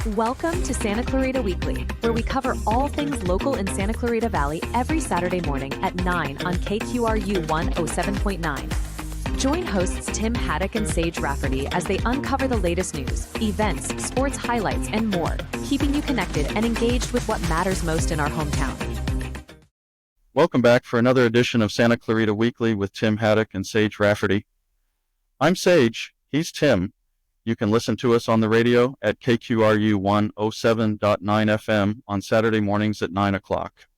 Welcome to Santa Clarita Weekly, where we cover all things local in Santa Clarita Valley every Saturday morning at 9 on KQRU 107.9. Join hosts Tim Haddock and Sage Rafferty as they uncover the latest news, events, sports highlights, and more, keeping you connected and engaged with what matters most in our hometown. Welcome back for another edition of Santa Clarita Weekly with Tim Haddock and Sage Rafferty. I'm Sage, he's Tim. You can listen to us on the radio at KQRU 107.9 FM on Saturday mornings at 9 o'clock.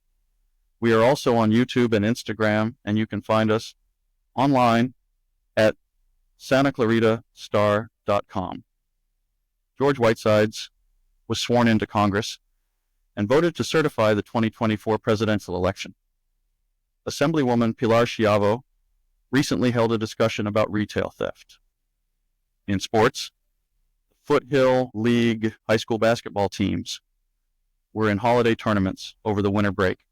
We are also on YouTube and Instagram, and you can find us online at santaclaritastar.com. George Whitesides was sworn into Congress and voted to certify the 2024 presidential election. Assemblywoman Pilar Schiavo recently held a discussion about retail theft. In sports, the Foothill League high school basketball teams were in holiday tournaments over the winter break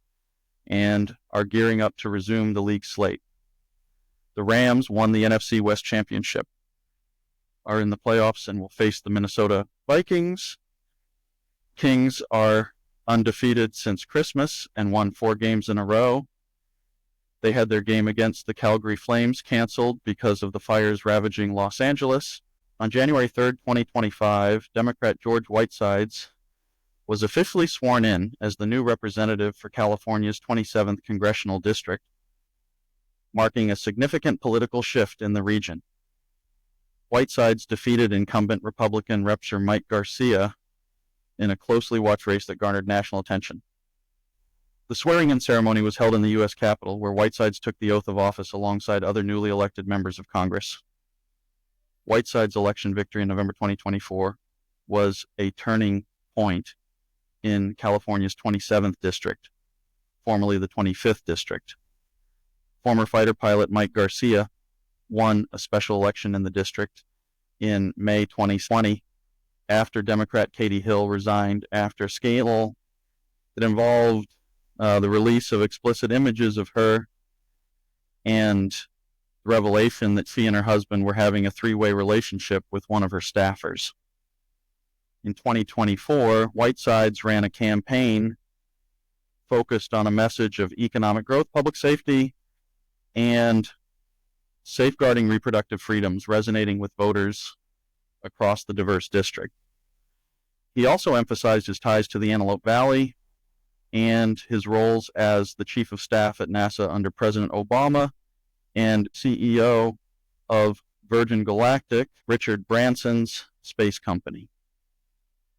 and are gearing up to resume the league slate. The Rams won the NFC West championship, are in the playoffs, and will face the Minnesota Vikings. Kings are undefeated since Christmas and won 4 games in a row. They had their game against the Calgary Flames canceled because of the fires ravaging Los Angeles. On January 3rd, 2025, Democrat George Whitesides was officially sworn in as the new representative for California's 27th Congressional District, marking a significant political shift in the region. Whitesides defeated incumbent Republican Representative Mike Garcia in a closely watched race that garnered national attention. The swearing-in ceremony was held in the U.S. Capitol, where Whitesides took the oath of office alongside other newly elected members of Congress. Whitesides' election victory in November 2024 was a turning point in California's 27th district, formerly the 25th district. Former fighter pilot Mike Garcia won a special election in the district in May 2020 after Democrat Katie Hill resigned after a scandal that involved the release of explicit images of her and the revelation that she and her husband were having a 3-way relationship with one of her staffers. In 2024, Whitesides ran a campaign focused on a message of economic growth, public safety, and safeguarding reproductive freedoms, resonating with voters across the diverse district. He also emphasized his ties to the Antelope Valley and his roles as the chief of staff at NASA under President Obama and CEO of Virgin Galactic, Richard Branson's space company.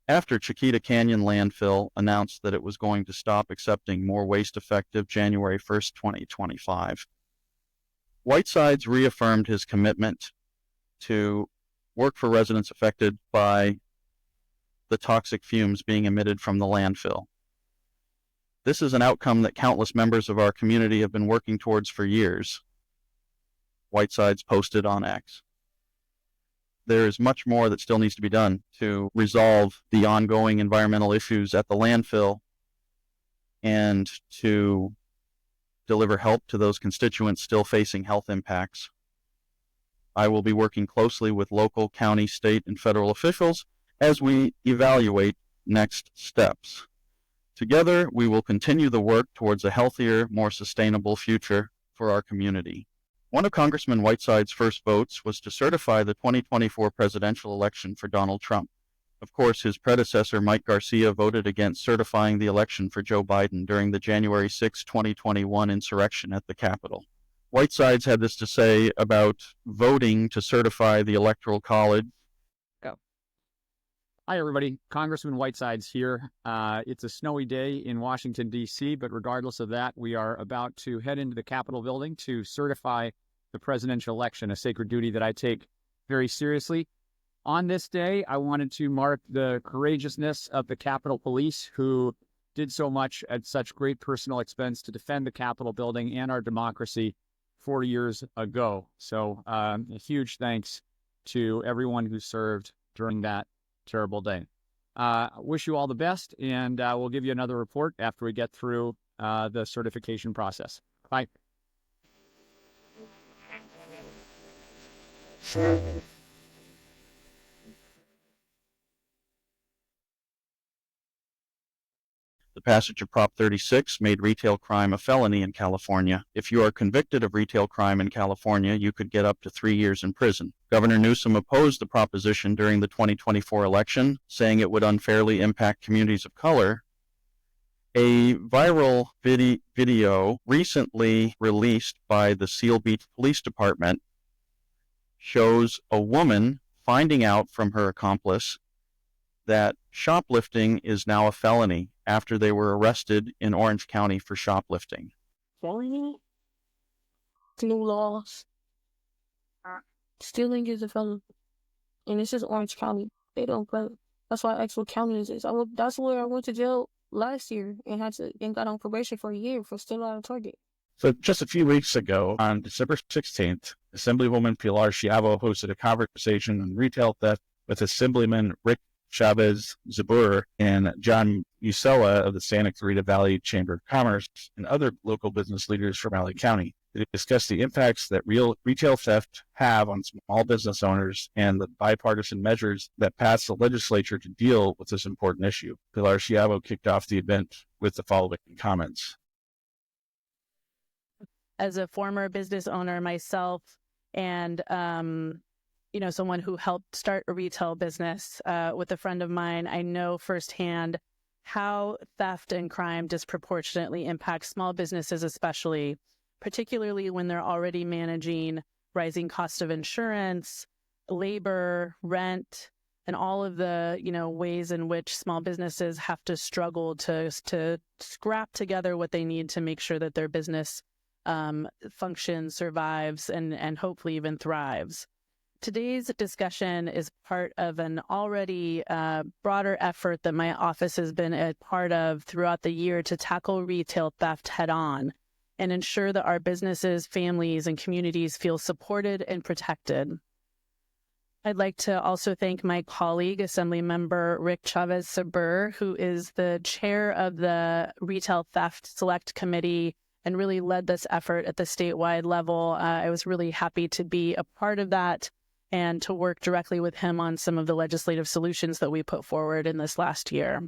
After Chiquita Canyon landfill announced that it was going to stop accepting more waste effective January 1st, 2025, Whitesides reaffirmed his commitment to work for residents affected by the toxic fumes being emitted from the landfill. This is an outcome that countless members of our community have been working towards for years, Whitesides posted on X. There is much more that still needs to be done to resolve the ongoing environmental issues at the landfill and to deliver help to those constituents still facing health impacts. I will be working closely with local, county, state, and federal officials as we evaluate next steps. Together, we will continue the work towards a healthier, more sustainable future for our community. One of Congressman Whitesides' first votes was to certify the 2024 presidential election for Donald Trump. Of course, his predecessor, Mike Garcia, voted against certifying the election for Joe Biden during the January 6, 2021 insurrection at the Capitol. Whitesides had this to say about voting to certify the Electoral College. Hi, everybody. Congressman Whitesides here. It's a snowy day in Washington, D.C., but regardless of that, we are about to head into the Capitol building to certify the presidential election, a sacred duty that I take very seriously. On this day, I wanted to mark the courageousness of the Capitol Police, who did so much at such great personal expense to defend the Capitol building and our democracy 4 years ago. So a huge thanks to everyone who served during that terrible day. Wish you all the best, and we'll give you another report after we get through the certification process. Bye. The passage of Prop 36 made retail crime a felony in California. If you are convicted of retail crime in California, you could get up to 3 years in prison. Governor Newsom opposed the proposition during the 2024 election, saying it would unfairly impact communities of color. A viral video recently released by the Seal Beach Police Department shows a woman finding out from her accomplice that shoplifting is now a felony after they were arrested in Orange County for shoplifting. Felony? New laws. Stealing is a felony. And this is Orange County. They don't play. That's why I asked what county this is. That's where I went to jail last year and got on probation for a year for stealing out of Target. So just a few weeks ago, on December 16th, Assemblywoman Pilar Schiavo hosted a conversation on retail theft with Assemblyman Rick Chavez Zabur and John Musella of the Santa Clarita Valley Chamber of Commerce and other local business leaders from LA County to discuss the impacts that retail theft have on small business owners and the bipartisan measures that passed the legislature to deal with this important issue. Pilar Schiavo kicked off the event with the following comments. As a former business owner myself and someone who helped start a retail business with a friend of mine, I know firsthand how theft and crime disproportionately impact small businesses, particularly when they're already managing rising costs of insurance, labor, rent, and all of the ways in which small businesses have to struggle to scrap together what they need to make sure that their business functions, survives, and hopefully even thrives. Today's discussion is part of an already broader effort that my office has been a part of throughout the year to tackle retail theft head-on and ensure that our businesses, families, and communities feel supported and protected. I'd like to also thank my colleague, Assemblymember Rick Chavez Zabur, who is the chair of the Retail Theft Select Committee and really led this effort at the statewide level. I was really happy to be a part of that and to work directly with him on some of the legislative solutions that we put forward in this last year.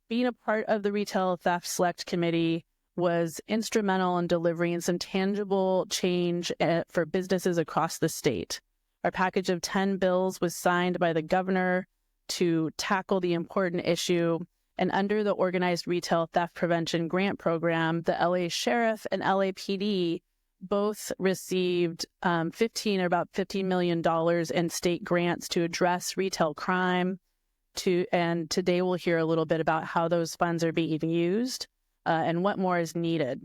Being a part of the Retail Theft Select Committee was instrumental in delivering some tangible change for businesses across the state. Our package of 10 bills was signed by the governor to tackle the important issue. And under the Organized Retail Theft Prevention Grant Program, the LA Sheriff and LAPD both received about $15 million in state grants to address retail crime. And today we'll hear a little bit about how those funds are being used and what more is needed.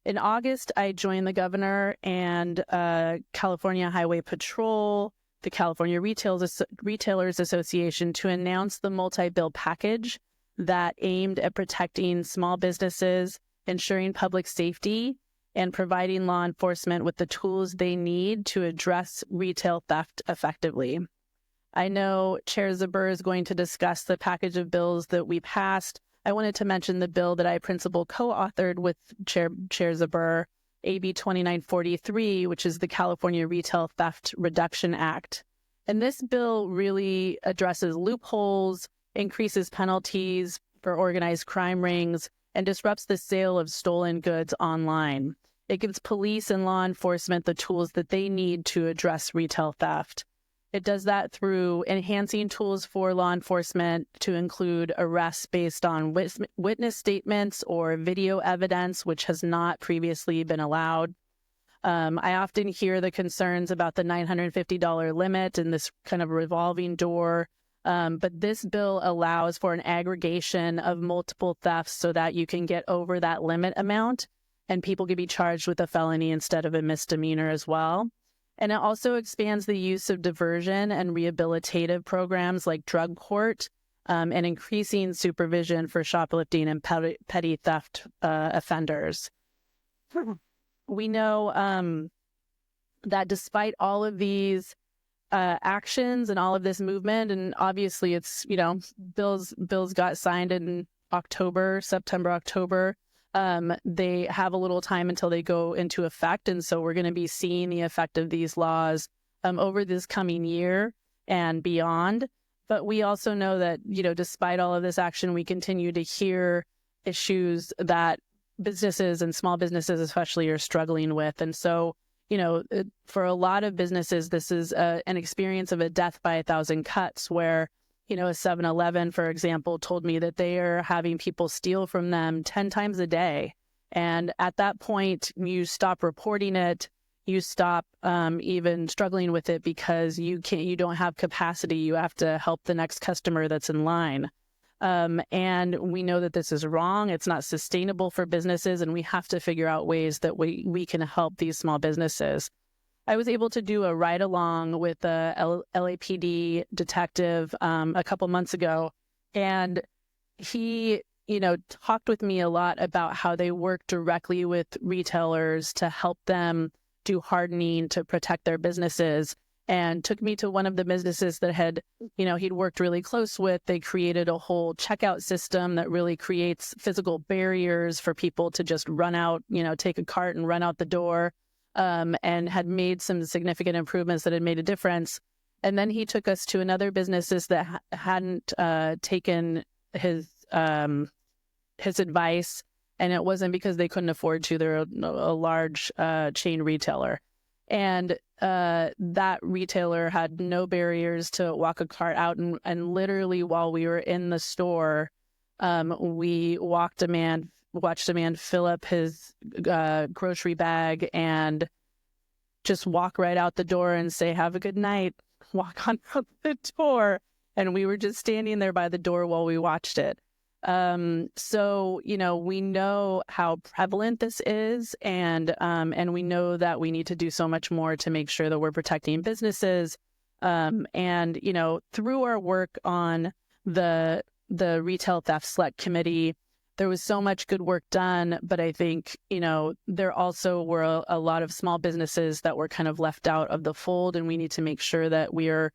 In August, I joined the governor and California Highway Patrol, the California Retailers Association, to announce the multi-bill package that aimed at protecting small businesses, ensuring public safety, and providing law enforcement with the tools they need to address retail theft effectively. I know Chair Zabur is going to discuss the package of bills that we passed. I wanted to mention the bill that I principal co-authored with Chair Zabur, AB 2943, which is the California Retail Theft Reduction Act. And this bill really addresses loopholes, increases penalties for organized crime rings, and disrupts the sale of stolen goods online. It gives police and law enforcement the tools that they need to address retail theft. It does that through enhancing tools for law enforcement to include arrests based on witness statements or video evidence, which has not previously been allowed. I often hear the concerns about the $950 limit and this kind of revolving door. But this bill allows for an aggregation of multiple thefts so that you can get over that limit amount and people can be charged with a felony instead of a misdemeanor as well. And it also expands the use of diversion and rehabilitative programs like drug court and increasing supervision for shoplifting and petty theft offenders. We know that despite all of these actions and all of this movement, and obviously it's, bills got signed in September, October. They have a little time until they go into effect. And so we're going to be seeing the effect of these laws over this coming year and beyond. But we also know that, despite all of this action, we continue to hear issues that businesses and small businesses especially are struggling with. And so, for a lot of businesses, this is an experience of a death by 1,000 cuts where, a 7-Eleven, for example, told me that they are having people steal from them 10 times a day. And at that point, you stop reporting it. You stop even struggling with it because you don't have capacity. You have to help the next customer that's in line. And we know that this is wrong. It's not sustainable for businesses, and we have to figure out ways that we can help these small businesses. I was able to do a ride along with a LAPD detective a couple months ago, and he talked with me a lot about how they work directly with retailers to help them do hardening to protect their businesses, and took me to one of the businesses that had, he'd worked really close with. They created a whole checkout system that really creates physical barriers for people to just run out, take a cart and run out the door, and had made some significant improvements that had made a difference. And then he took us to another businesses that hadn't taken his advice. And it wasn't because they couldn't afford to. They're a large chain retailer. And that retailer had no barriers to walk a cart out. And literally while we were in the store, we watched a man fill up his grocery bag and just walk right out the door and say, "Have a good night," walk on out the door. And we were just standing there by the door while we watched it. So, we know how prevalent this is, and we know that we need to do so much more to make sure that we're protecting businesses. And, through our work on the Retail Theft Select Committee, there was so much good work done, but I think, there also were a lot of small businesses that were kind of left out of the fold, and we need to make sure that we are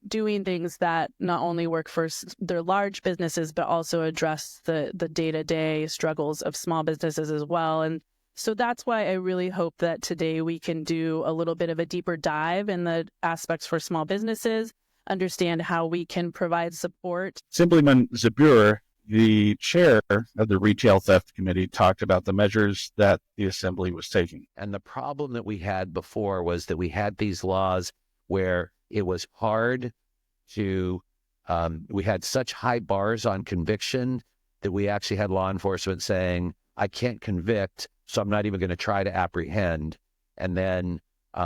doing things that not only work for their large businesses, but also address the day-to-day struggles of small businesses as well. And so that's why I really hope that today we can do a little bit of a deeper dive in the aspects for small businesses, understand how we can provide support. Assemblyman Zabur, the chair of the Retail Theft Committee, talked about the measures that the Assembly was taking. And the problem that we had before was that we had these laws where it was hard to, we had such high bars on conviction that we actually had law enforcement saying, "I can't convict, so I'm not even going to try to apprehend." And then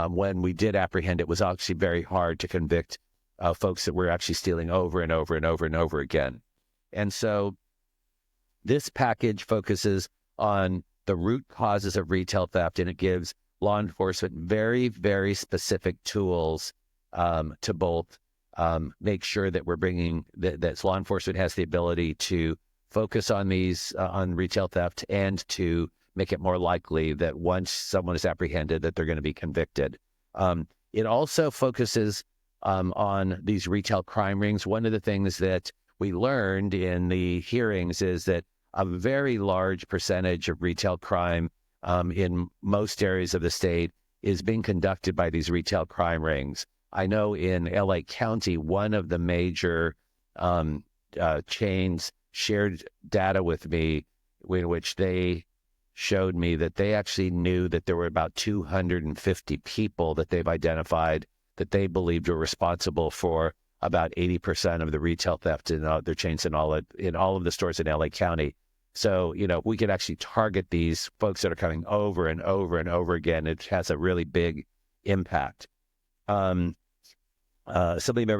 when we did apprehend, it was actually very hard to convict folks that were actually stealing over and over and over and over again. And so this package focuses on the root causes of retail theft, and it gives law enforcement very, very specific tools to both make sure that we're bringing that law enforcement has the ability to focus on these on retail theft, and to make it more likely that once someone is apprehended that they're going to be convicted. It also focuses on these retail crime rings. One of the things that we learned in the hearings is that a very large percentage of retail crime in most areas of the state is being conducted by these retail crime rings. I know in LA County, one of the major chains shared data with me in which they showed me that they actually knew that there were about 250 people that they've identified that they believed were responsible for about 80% of the retail theft in their chains in all of the stores in LA County. So, we could actually target these folks that are coming over and over and over again. It has a really big impact. Assemblymember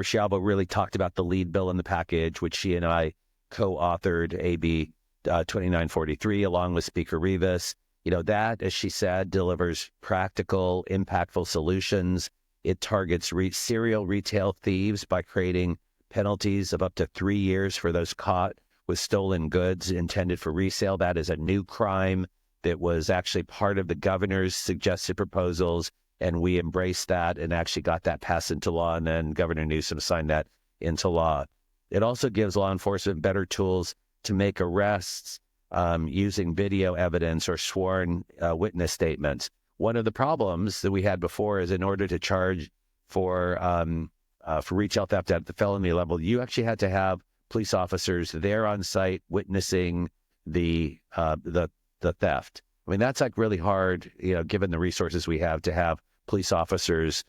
Schiavo really talked about the lead bill in the package, which she and I co-authored, AB 2943, along with Speaker Rivas. That, as she said, delivers practical, impactful solutions. It targets serial retail thieves by creating penalties of up to 3 years for those caught with stolen goods intended for resale. That is a new crime that was actually part of the governor's suggested proposals, and we embraced that and actually got that passed into law, and then Governor Newsom signed that into law. It also gives law enforcement better tools to make arrests using video evidence or sworn witness statements. One of the problems that we had before is in order to charge for for retail theft at the felony level, you actually had to have police officers there on site witnessing the theft. I mean, that's like really hard, given the resources we have to have police officers,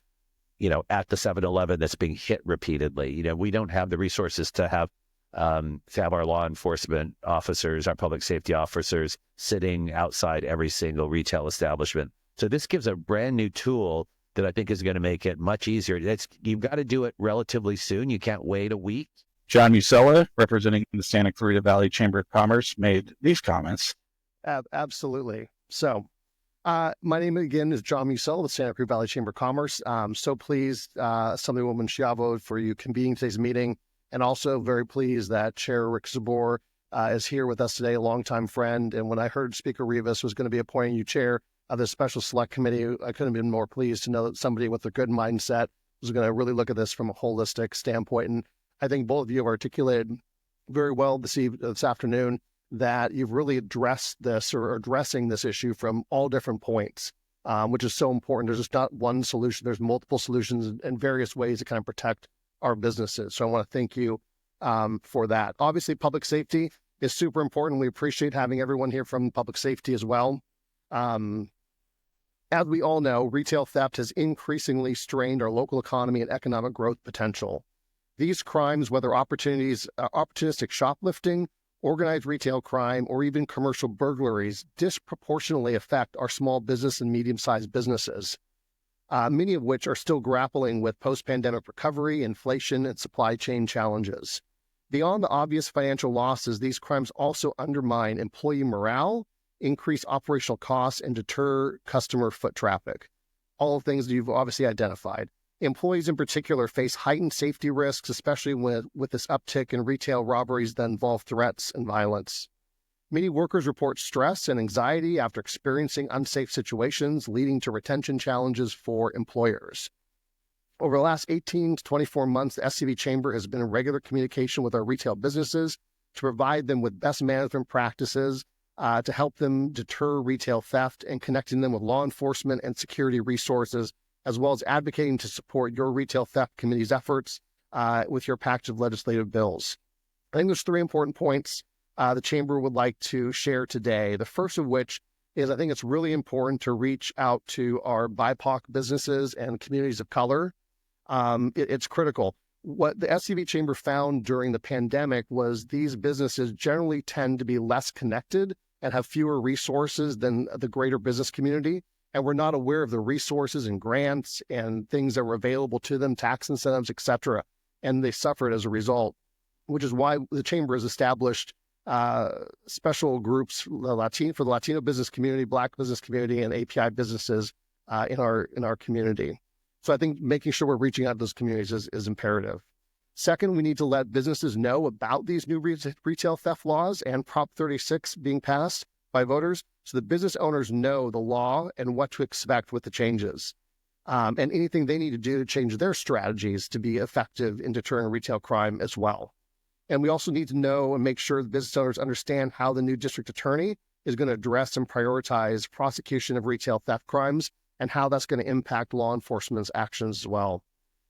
at the 7-Eleven that's being hit repeatedly. We don't have the resources to have our law enforcement officers, our public safety officers sitting outside every single retail establishment. So this gives a brand new tool that I think is going to make it much easier. You've got to do it relatively soon. You can't wait a week. John Musella, representing the Santa Clarita Valley Chamber of Commerce, made these comments. Absolutely. So my name again is John Musella, the Santa Cruz Valley Chamber of Commerce. I'm so pleased, Assemblywoman Schiavo, for you convening today's meeting, and also very pleased that Chair Rick Zabor is here with us today, a longtime friend. And when I heard Speaker Rivas was going to be appointing you chair of the Special Select Committee, I couldn't have been more pleased to know that somebody with a good mindset was going to really look at this from a holistic standpoint. And I think both of you have articulated very well this afternoon that you've really addressed this or addressing this issue from all different points, which is so important. There's just not one solution. There's multiple solutions and various ways to kind of protect our businesses. So I want to thank you for that. Obviously, public safety is super important. We appreciate having everyone here from public safety as well. As we all know, retail theft has increasingly strained our local economy and economic growth potential. These crimes, whether opportunistic shoplifting, organized retail crime, or even commercial burglaries, disproportionately affect our small business and medium-sized businesses, many of which are still grappling with post-pandemic recovery, inflation, and supply chain challenges. Beyond the obvious financial losses, these crimes also undermine employee morale, increase operational costs, and deter customer foot traffic. All things that you've obviously identified. Employees in particular face heightened safety risks, especially with this uptick in retail robberies that involve threats and violence. Many workers report stress and anxiety after experiencing unsafe situations, leading to retention challenges for employers. Over the last 18 to 24 months, the SCV Chamber has been in regular communication with our retail businesses to provide them with best management practices to help them deter retail theft, and connecting them with law enforcement and security resources, as well as advocating to support your retail theft committee's efforts with your package of legislative bills. I think there's three important points the Chamber would like to share today. The first of which is I think it's really important to reach out to our BIPOC businesses and communities of color. It's critical. What the SCV Chamber found during the pandemic was these businesses generally tend to be less connected and have fewer resources than the greater business community. And we're not aware of the resources and grants and things that were available to them, tax incentives, et cetera. And they suffered as a result, which is why the Chamber has established special groups for the Latino business community, Black business community, and API businesses in our community. So I think making sure we're reaching out to those communities is imperative. Second, we need to let businesses know about these new retail theft laws and Prop 36 being passed by voters, so the business owners know the law and what to expect with the changes, and anything they need to do to change their strategies to be effective in deterring retail crime as well. And we also need to know and make sure the business owners understand how the new district attorney is going to address and prioritize prosecution of retail theft crimes, and how that's going to impact law enforcement's actions as well.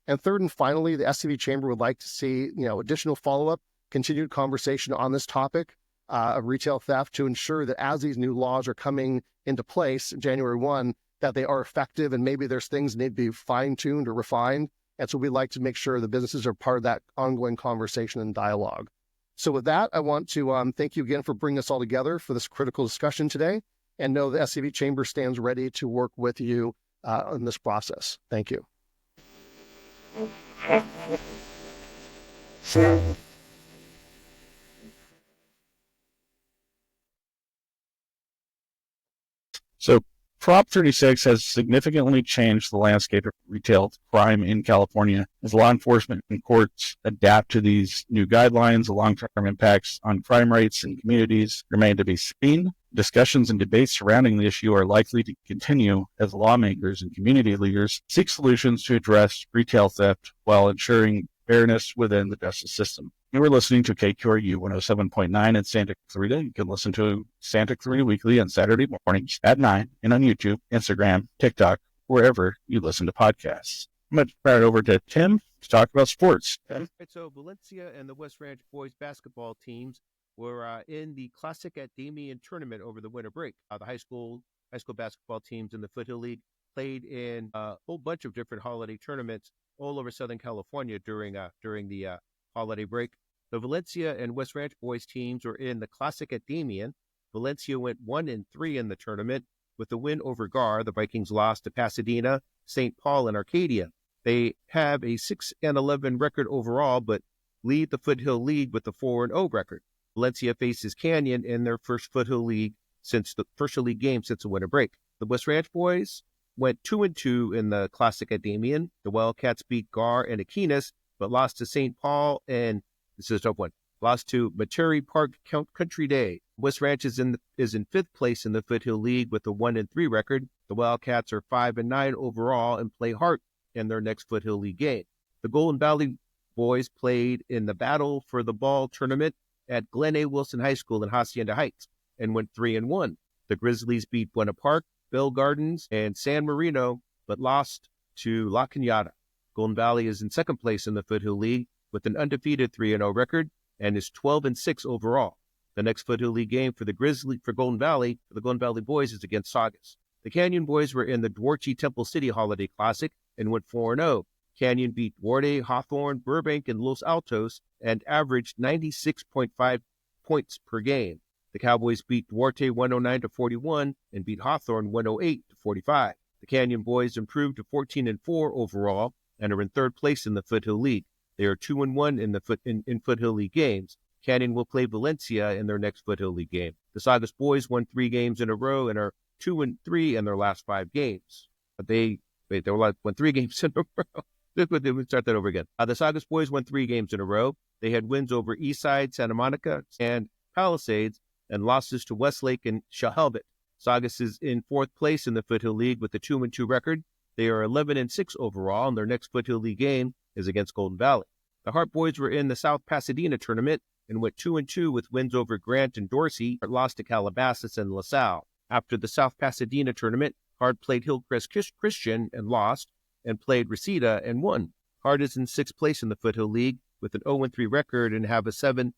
And third and finally, the SCV Chamber would like to see additional follow-up, continued conversation on this topic of retail theft, to ensure that as these new laws are coming into place January 1, that they are effective, and maybe there's things that need to be fine-tuned or refined. And so we'd like to make sure the businesses are part of that ongoing conversation and dialogue. So with that, I want to thank you again for bringing us all together for this critical discussion today, and know the SCV Chamber stands ready to work with you in this process. Thank you. So Prop 36 has significantly changed the landscape of retail crime in California as law enforcement and courts adapt to these new guidelines. The long-term impacts on crime rates in communities remain to be seen. Discussions and debates surrounding the issue are likely to continue as lawmakers and community leaders seek solutions to address retail theft while ensuring fairness within the justice system. You are listening to KQRU 107.9 in Santa Clarita. You can listen to Santa Clarita Weekly on Saturday mornings at 9 and on YouTube, Instagram, TikTok, wherever you listen to podcasts. I'm going to turn it over to Tim to talk about sports. Right, so Valencia and the West Ranch boys basketball teams were in the Classic at Damien tournament over the winter break. The high school basketball teams in the Foothill League played in a whole bunch of different holiday tournaments all over Southern California during the holiday break. The Valencia and West Ranch boys teams were in the Classic at Damien. Valencia went 1-3 in the tournament with the win over Gar. The Vikings lost to Pasadena, St. Paul, and Arcadia. They have a 6-11 record overall, but lead the Foothill League with a 4-0 record. Valencia faces Canyon in their first Foothill League game since the winter break. The West Ranch boys went 2-2 in the Classic at Damien. The Wildcats beat Gar and Aquinas, but lost to St. Paul and this is a tough one. Lost to Metairie Park Country Day. West Ranch is in fifth place in the Foothill League with a 1-3 record. The Wildcats are 5-9 overall and play Hart in their next Foothill League game. The Golden Valley boys played in the Battle for the Ball tournament at Glen A. Wilson High School in Hacienda Heights and went 3-1. The Grizzlies beat Buena Park, Bell Gardens, and San Marino, but lost to La Cañada. Golden Valley is in second place in the Foothill League with an undefeated 3-0 record and is 12-6 overall. The next Foothill League game for the Golden Valley boys is against Saugus. The Canyon boys were in the Duarte Temple City Holiday Classic and went 4-0. Canyon beat Duarte, Hawthorne, Burbank, and Los Altos and averaged 96.5 points per game. The Cowboys beat Duarte 109-41 and beat Hawthorne 108-45. The Canyon boys improved to 14-4 overall and are in third place in the Foothill League. They are 2-1 in Foothill League games. Canyon will play Valencia in their next Foothill League game. The Saugus boys won 3 games in a row and are 2-3 in their last 5 games. They won 3 games in a row. Let's start that over again. The Saugus boys won 3 games in a row. They had wins over Eastside, Santa Monica, and Palisades, and losses to Westlake and Shahelbet. Saugus is in 4th place in the Foothill League with a 2-2 record. They are 11-6 overall, and their next Foothill League game is against Golden Valley. The Hart boys were in the South Pasadena tournament and went 2-2 with wins over Grant and Dorsey, but lost to Calabasas and LaSalle. After the South Pasadena tournament, Hart played Hillcrest Christian and lost, and played Reseda and won. Hart is in 6th place in the Foothill League with an 0-3 record and have a 7-11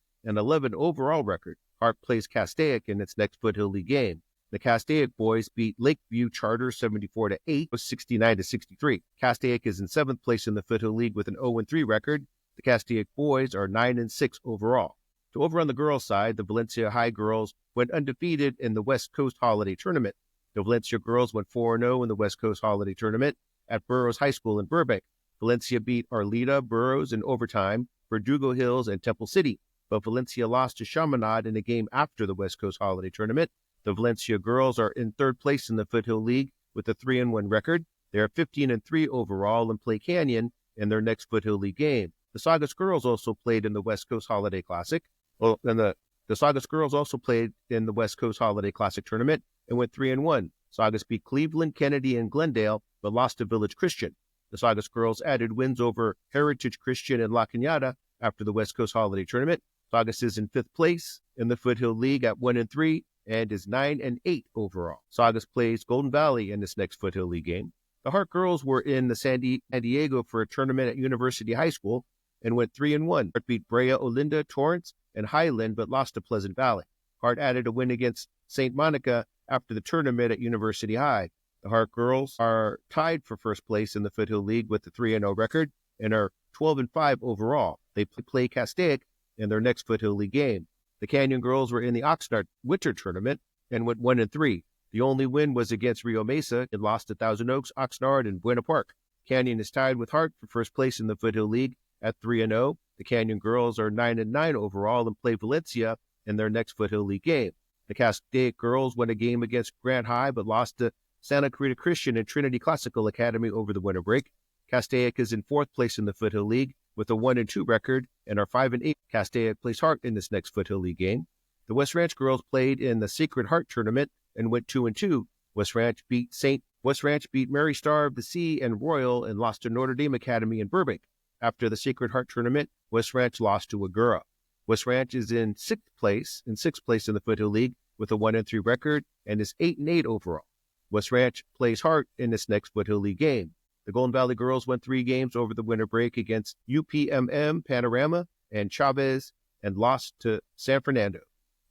overall record. Hart plays Castaic in its next Foothill League game. The Castaic boys beat Lakeview Charter 74-8 with 69-63. Castaic is in 7th place in the Foothill League with an 0-3 record. The Castaic boys are 9-6 overall. So over on the girls' side, the Valencia High girls went undefeated in the West Coast Holiday Tournament. The Valencia girls went 4-0 in the West Coast Holiday Tournament at Burroughs High School in Burbank. Valencia beat Arleta, Burroughs in overtime, Verdugo Hills, and Temple City. But Valencia lost to Chaminade in a game after the West Coast Holiday Tournament. The girls are in 3rd place in the Foothill League with a 3-1 record. They are 15-3 overall and play Canyon in their next Foothill League game. The Saugus girls also played in the West Coast Holiday Classic. The Saugus girls also played in the West Coast Holiday Classic tournament and went 3-1. Saugus beat Cleveland, Kennedy, and Glendale, but lost to Village Christian. The Saugus girls added wins over Heritage Christian and La Cañada after the West Coast Holiday Tournament. Saugus is in 5th place in the Foothill League at 1-3 and is 9-8 overall. Saugus plays Golden Valley in this next Foothill League game. The Hart girls were in the San Diego for a tournament at University High School and went 3-1. Hart beat Brea, Olinda, Torrance, and Highland, but lost to Pleasant Valley. Hart added a win against St. Monica after the tournament at University High. The Hart girls are tied for first place in the Foothill League with a 3-0 record and are 12-5 overall. They play Castaic in their next Foothill League game. The Canyon girls were in the Oxnard Winter Tournament and went 1-3. The only win was against Rio Mesa and lost to Thousand Oaks, Oxnard, and Buena Park. Canyon is tied with Hart for first place in the Foothill League at 3-0. The Canyon girls are 9-9 overall and play Valencia in their next Foothill League game. The Castaic girls won a game against Grant High but lost to Santa Clarita Christian and Trinity Classical Academy over the winter break. Castaic is in 4th place in the Foothill League with a 1-2 record and are 5-8. Castaic plays Hart in this next Foothill League game. The West Ranch girls played in the Sacred Heart Tournament and went 2-2. West Ranch beat Mary Star of the Sea and Royal and lost to Notre Dame Academy in Burbank. After the Sacred Heart Tournament, West Ranch lost to Agoura. West Ranch is in 6th place in the Foothill League with a 1-3 record and is 8-8 overall. West Ranch plays Hart in this next Foothill League game. The Golden Valley girls won 3 games over the winter break against UPMM, Panorama, and Chavez, and lost to San Fernando.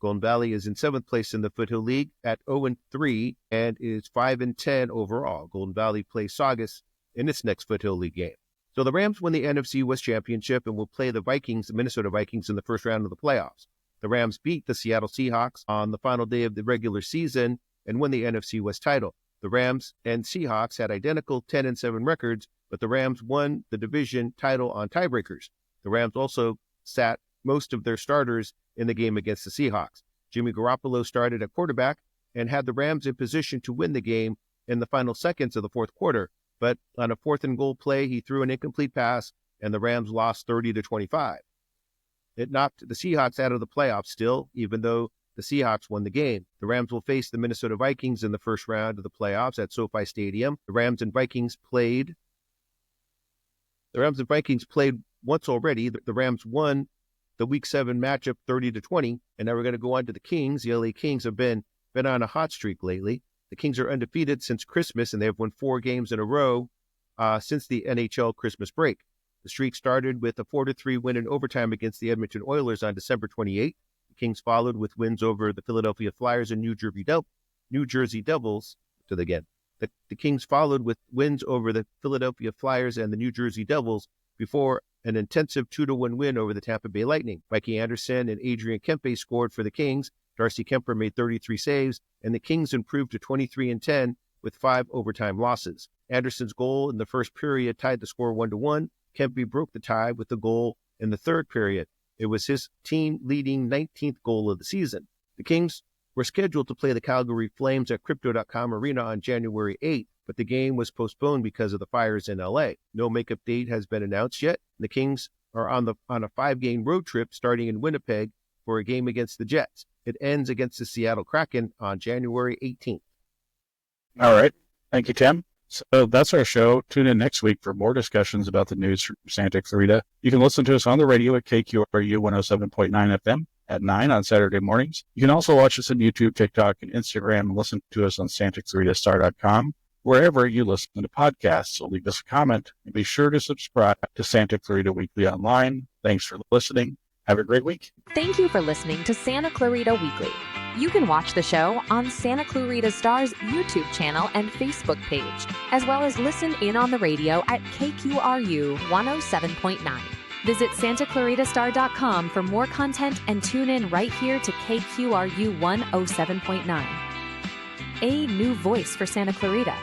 Golden Valley is in 7th place in the Foothill League at 0-3 and is 5-10 overall. Golden Valley plays Saugus in its next Foothill League game. So the Rams win the NFC West Championship and will play the Vikings, the Minnesota Vikings, in the first round of the playoffs. The Rams beat the Seattle Seahawks on the final day of the regular season and won the NFC West title. The Rams and Seahawks had identical 10-7 records, but the Rams won the division title on tiebreakers. The Rams also sat most of their starters in the game against the Seahawks. Jimmy Garoppolo started at quarterback and had the Rams in position to win the game in the final seconds of the fourth quarter, but on a 4th and goal play, he threw an incomplete pass, and the Rams lost 30-25. It knocked the Seahawks out of the playoffs still, even though the Seahawks won the game. The Rams will face the Minnesota Vikings in the first round of the playoffs at SoFi Stadium. The Rams and Vikings played once already. The Rams won the Week 7 matchup 30-20, and now we're going to go on to the Kings. The LA Kings have been on a hot streak lately. The Kings are undefeated since Christmas, and they have won 4 games in a row since the NHL Christmas break. The streak started with a 4-3 win in overtime against the Edmonton Oilers on December 28. The Kings followed with wins over the Philadelphia Flyers and New Jersey Devils. The Kings followed with wins over the Philadelphia Flyers and the New Jersey Devils before an intensive 2-1 win over the Tampa Bay Lightning. Mikey Anderson and Adrian Kempe scored for the Kings. Darcy Kemper made 33 saves, and the Kings improved to 23-10 with 5 overtime losses. Anderson's goal in the first period tied the score 1-1. Kempe broke the tie with the goal in the third period. It was his team-leading 19th goal of the season. The Kings were scheduled to play the Calgary Flames at Crypto.com Arena on January 8th, but the game was postponed because of the fires in LA. No makeup date has been announced yet. The Kings are on a 5-game road trip starting in Winnipeg for a game against the Jets. It ends against the Seattle Kraken on January 18th. All right. Thank you, Tim. So that's our show. Tune in next week for more discussions about the news from Santa Clarita. You can listen to us on the radio at KQRU 107.9 FM at 9 on Saturday mornings. You can also watch us on YouTube, TikTok, and Instagram, and listen to us on SantaClaritaStar.com, wherever you listen to podcasts. So leave us a comment and be sure to subscribe to Santa Clarita Weekly Online. Thanks for listening. Have a great week. Thank you for listening to Santa Clarita Weekly. You can watch the show on Santa Clarita Star's YouTube channel and Facebook page, as well as listen in on the radio at KQRU 107.9. Visit SantaClaritaStar.com for more content and tune in right here to KQRU 107.9. A new voice for Santa Clarita.